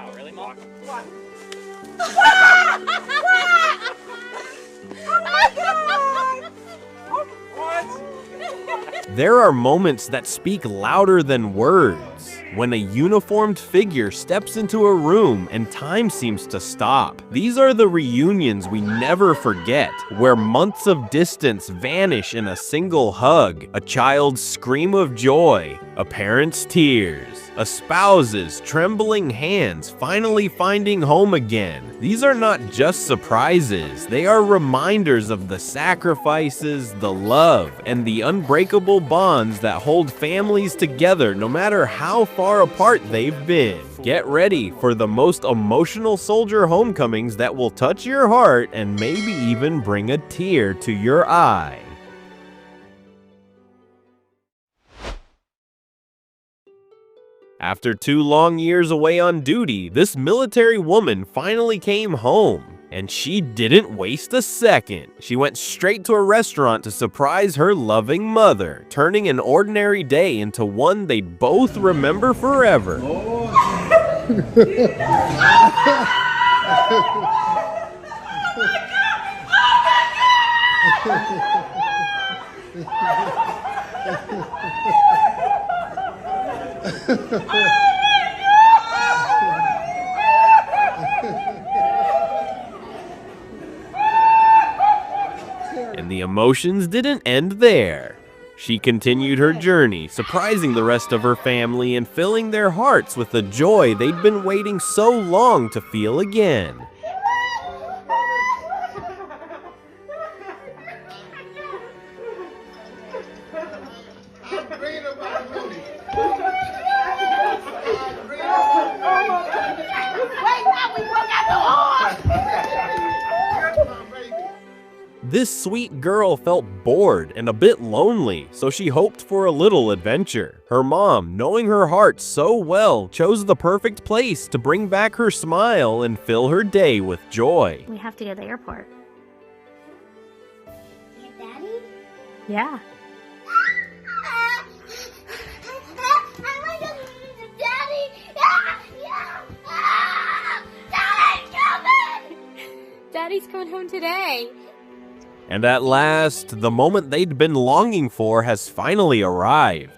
Wow, really, Mom? What? There are moments that speak louder than words. When a uniformed figure steps into a room and time seems to stop. These are the reunions we never forget, where months of distance vanish in a single hug, a child's scream of joy, a parent's tears, a spouse's trembling hands finally finding home again. These are not just surprises, they are reminders of the sacrifices, the love, and the unbreakable bonds that hold families together no matter how far apart they've been. Get ready for the most emotional soldier homecomings that will touch your heart and maybe even bring a tear to your eye. After 2 long years away on duty, this military woman finally came home. And she didn't waste a second. She went straight to a restaurant to surprise her loving mother, turning an ordinary day into one they'd both remember forever. And the emotions didn't end there. She continued her journey, surprising the rest of her family and filling their hearts with the joy they'd been waiting so long to feel again. This sweet girl felt bored and a bit lonely, so she hoped for a little adventure. Her mom, knowing her heart so well, chose the perfect place to bring back her smile and fill her day with joy. We have to go to the airport. Get Daddy? Yeah. Daddy's coming home today. And at last, the moment they'd been longing for has finally arrived.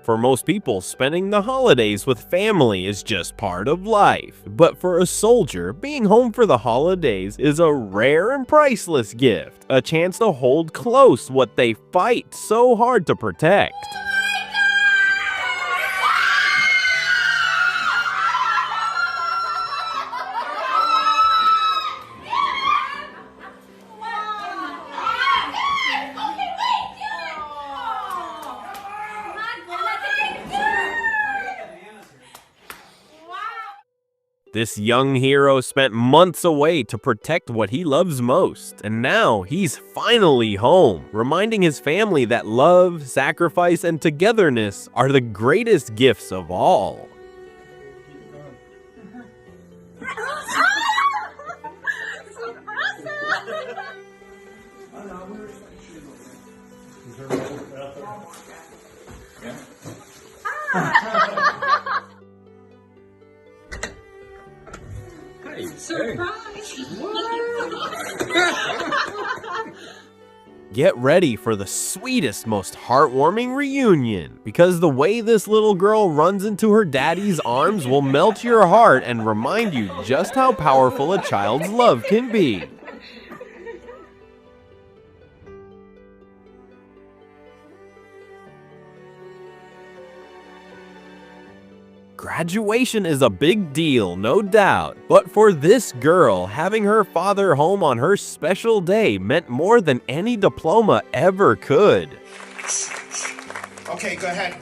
For most people, spending the holidays with family is just part of life. But for a soldier, being home for the holidays is a rare and priceless gift. A chance to hold close what they fight so hard to protect. This young hero spent months away to protect what he loves most, and now he's finally home, reminding his family that love, sacrifice, and togetherness are the greatest gifts of all. Get ready for the sweetest, most heartwarming reunion, because the way this little girl runs into her daddy's arms will melt your heart and remind you just how powerful a child's love can be. Graduation is a big deal, no doubt, but for this girl, having her father home on her special day meant more than any diploma ever could. Okay, go ahead,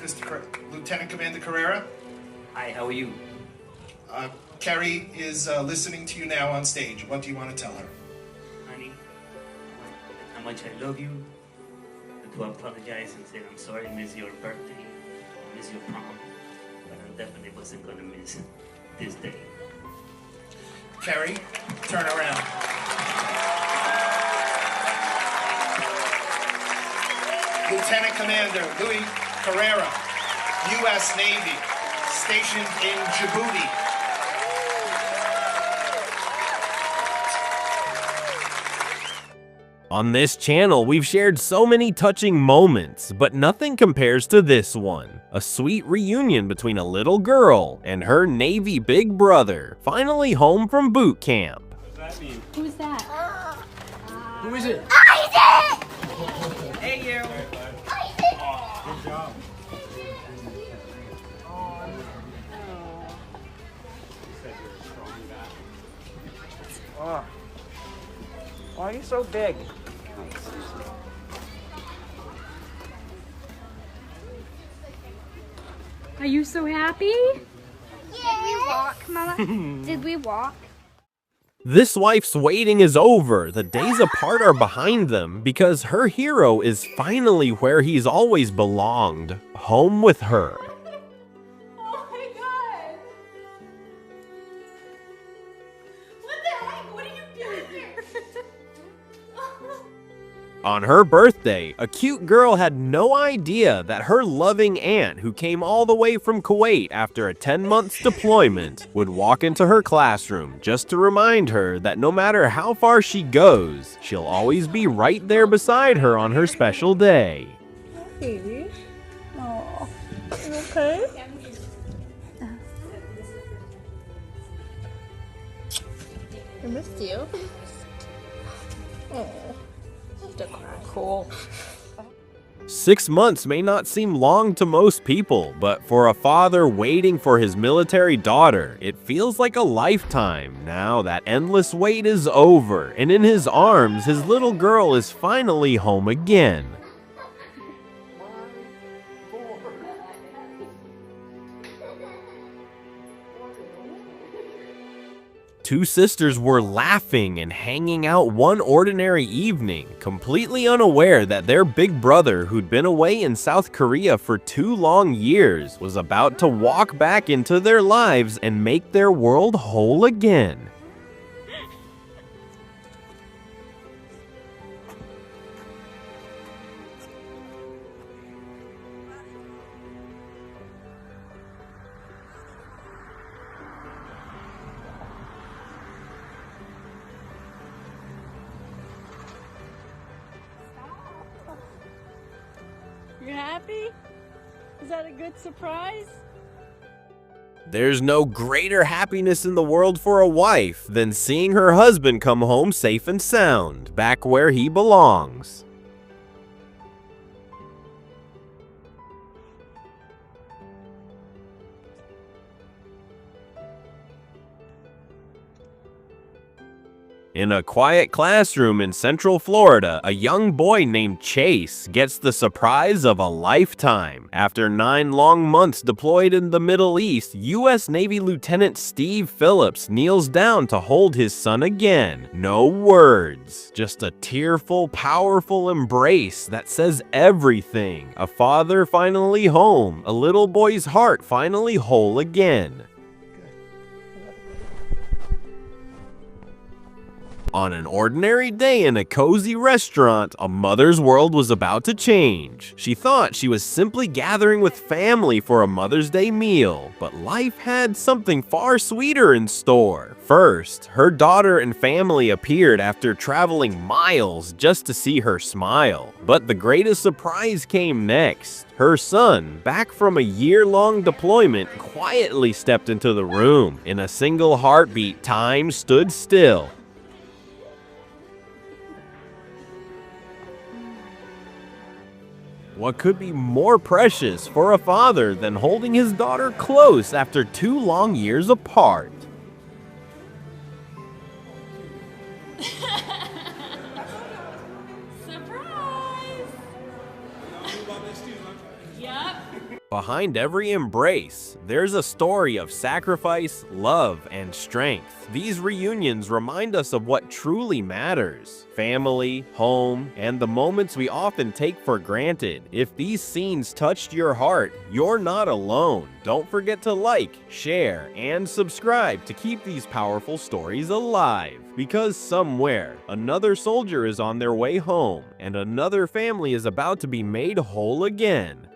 Lieutenant Commander Carrera. Hi, how are you? Carrie is listening to you now on stage. What do you want to tell her? Honey, how much I love you. To apologize and say I'm sorry I missed your birthday. I missed your prom. But I definitely wasn't going to miss this day. Carrie, turn around. Lieutenant Commander Louis Carrera, U.S. Navy, stationed in Djibouti. On this channel, we've shared so many touching moments, but nothing compares to this one. A sweet reunion between a little girl and her Navy big brother, finally home from boot camp. What does that mean? Who's that? Who is it? Isaac! Hey, you. Isaac! Good job. Why are you so big? Are you so happy? Did we walk, Mama? Did we walk? This wife's waiting is over. The days apart are behind them because her hero is finally where he's always belonged, home with her. Oh my god! What the heck? What are you doing here? On her birthday, a cute girl had no idea that her loving aunt, who came all the way from Kuwait after a 10-month deployment, would walk into her classroom just to remind her that no matter how far she goes, she'll always be right there beside her on her special day. Baby. Oh, you okay? I missed you. Oh, I have to cry. Cool. 6 months may not seem long to most people, but for a father waiting for his military daughter, it feels like a lifetime. Now that endless wait is over, and in his arms, his little girl is finally home again. Two sisters were laughing and hanging out one ordinary evening, completely unaware that their big brother, who'd been away in South Korea for 2 long years, was about to walk back into their lives and make their world whole again. You happy? Is that a good surprise? There's no greater happiness in the world for a wife than seeing her husband come home safe and sound, back where he belongs. In a quiet classroom in Central Florida, a young boy named Chase gets the surprise of a lifetime. After 9 long months deployed in the Middle East, U.S. Navy Lieutenant Steve Phillips kneels down to hold his son again. No words, just a tearful, powerful embrace that says everything. A father finally home, a little boy's heart finally whole again. On an ordinary day in a cozy restaurant, a mother's world was about to change. She thought she was simply gathering with family for a Mother's Day meal, but life had something far sweeter in store. First, her daughter and family appeared after traveling miles just to see her smile. But the greatest surprise came next. Her son, back from a year-long deployment, quietly stepped into the room. In a single heartbeat, time stood still. What could be more precious for a father than holding his daughter close after 2 long years apart? Surprise! Yep. Behind every embrace, there's a story of sacrifice, love, and strength. These reunions remind us of what truly matters: family, home, and the moments we often take for granted. If these scenes touched your heart, you're not alone. Don't forget to like, share, and subscribe to keep these powerful stories alive. Because somewhere, another soldier is on their way home, and another family is about to be made whole again.